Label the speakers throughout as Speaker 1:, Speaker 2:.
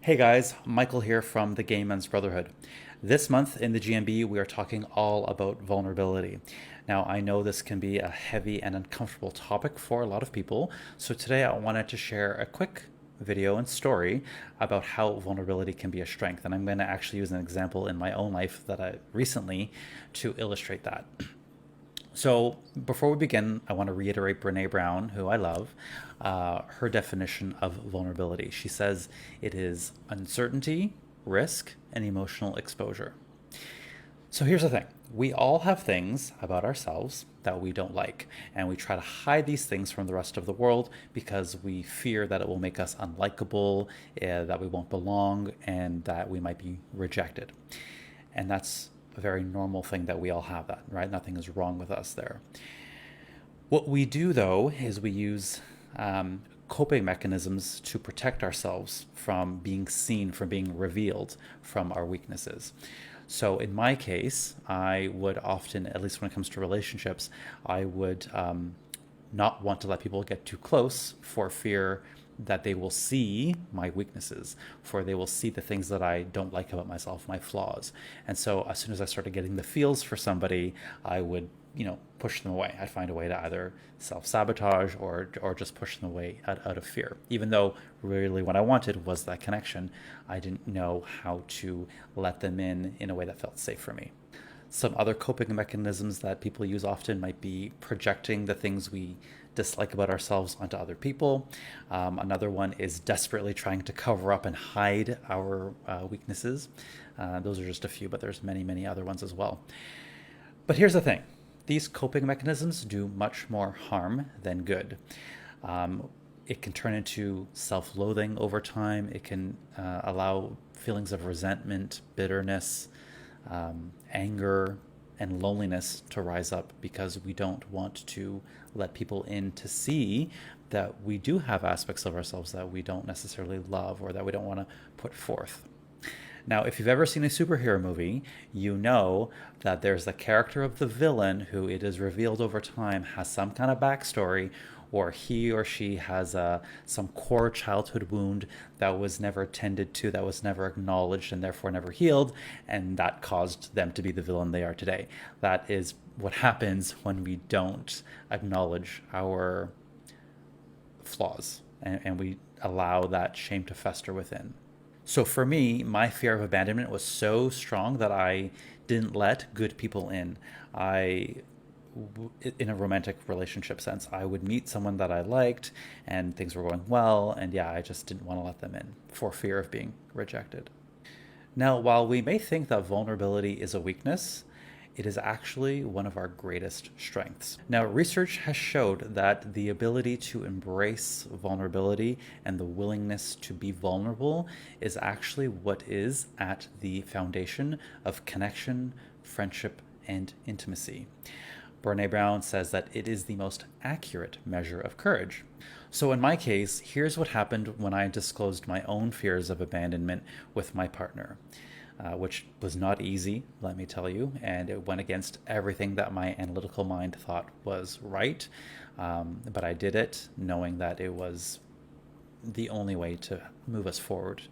Speaker 1: Hey guys, Michael here from the Gay Men's Brotherhood. This month in the GMB, we are talking all about vulnerability. Now, I know this can be a heavy and uncomfortable topic for a lot of people, so today I wanted to share a quick video and story about how vulnerability can be a strength. And I'm going to actually use an example in my own life that I recently to illustrate that. So, before we begin, I want to reiterate Brene Brown, who I love, her definition of vulnerability. She says it is uncertainty, risk, and emotional exposure. So, here's the thing, we all have things about ourselves that we don't like, and we try to hide these things from the rest of the world because we fear that it will make us unlikable, that we won't belong, and that we might be rejected. And that's a very normal thing that we all have that, right? Nothing is wrong with us there. What we do, though, is we use coping mechanisms to protect ourselves from being seen, from being revealed, from our weaknesses. So in my case, I would often, at least when it comes to relationships, I would not want to let people get too close for fear that they will see my weaknesses, for they will see the things that I don't like about myself, my flaws. And so as soon as I started getting the feels for somebody, I would, push them away. I'd find a way to either self-sabotage or just push them away out of fear. Even though really what I wanted was that connection, I didn't know how to let them in a way that felt safe for me. Some other coping mechanisms that people use often might be projecting the things we dislike about ourselves onto other people. Another one is desperately trying to cover up and hide our weaknesses. Those are just a few, but there's many, many other ones as well. But here's the thing. These coping mechanisms do much more harm than good. It can turn into self-loathing over time. It can allow feelings of resentment, bitterness, anger, and loneliness to rise up because we don't want to let people in to see that we do have aspects of ourselves that we don't necessarily love or that we don't want to put forth. Now, if you've ever seen a superhero movie, you know that there's the character of the villain who it is revealed over time has some kind of backstory, or he or she has some core childhood wound that was never tended to, that was never acknowledged, and therefore never healed, and that caused them to be the villain they are today. That is what happens when we don't acknowledge our flaws and we allow that shame to fester within. So for me, my fear of abandonment was so strong that I didn't let good people in. In a romantic relationship sense, I would meet someone that I liked and things were going well, and yeah, I just didn't want to let them in for fear of being rejected. Now, while we may think that vulnerability is a weakness, it is actually one of our greatest strengths. Now, research has showed that the ability to embrace vulnerability and the willingness to be vulnerable is actually what is at the foundation of connection, friendship, and intimacy. Brene Brown says that it is the most accurate measure of courage. So in my case, here's what happened when I disclosed my own fears of abandonment with my partner. Which was not easy, let me tell you, and it went against everything that my analytical mind thought was right. But I did it knowing that it was the only way to move us forward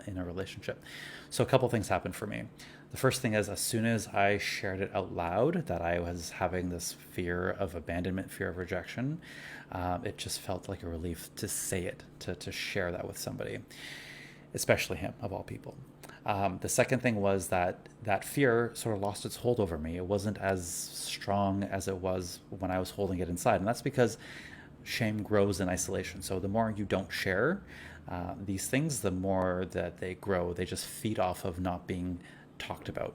Speaker 1: in a relationship. So a couple things happened for me. The first thing is, as soon as I shared it out loud that I was having this fear of abandonment, fear of rejection, it just felt like a relief to say it, to share that with somebody, especially him, of all people. The second thing was that fear sort of lost its hold over me. It wasn't as strong as it was when I was holding it inside. And that's because shame grows in isolation. So the more you don't share these things, the more that they grow. They just feed off of not being talked about.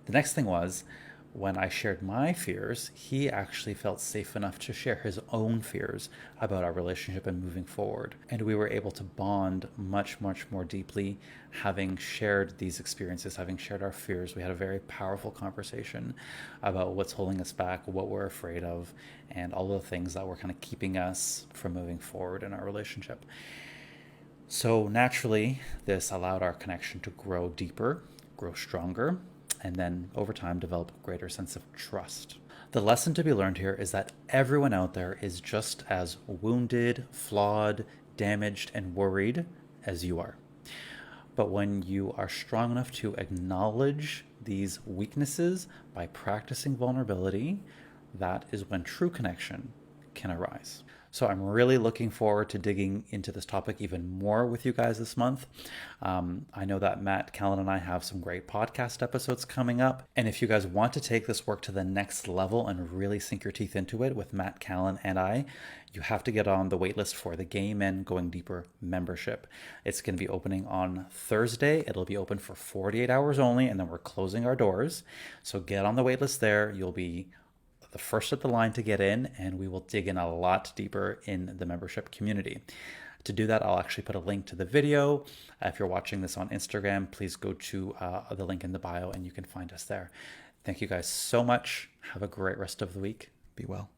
Speaker 1: The next thing was, when I shared my fears, he actually felt safe enough to share his own fears about our relationship and moving forward. And we were able to bond much, much more deeply, having shared these experiences, having shared our fears. We had a very powerful conversation about what's holding us back, what we're afraid of, and all of the things that were kind of keeping us from moving forward in our relationship. So naturally, this allowed our connection to grow deeper, grow stronger, and then over time develop a greater sense of trust. The lesson to be learned here is that everyone out there is just as wounded, flawed, damaged, and worried as you are. But when you are strong enough to acknowledge these weaknesses by practicing vulnerability, that is when true connection can arise. So I'm really looking forward to digging into this topic even more with you guys this month. I know that Matt Callan and I have some great podcast episodes coming up. And if you guys want to take this work to the next level and really sink your teeth into it with Matt Callan and I, you have to get on the waitlist for the Gay Men Going Deeper membership. It's going to be opening on Thursday. It'll be open for 48 hours only, and then we're closing our doors. So get on the waitlist there. You'll be the first at the line to get in, and we will dig in a lot deeper in the membership community. To do that, I'll actually put a link to the video. If you're watching this on Instagram, please go to the link in the bio and you can find us there. Thank you guys so much. Have a great rest of the week. Be well.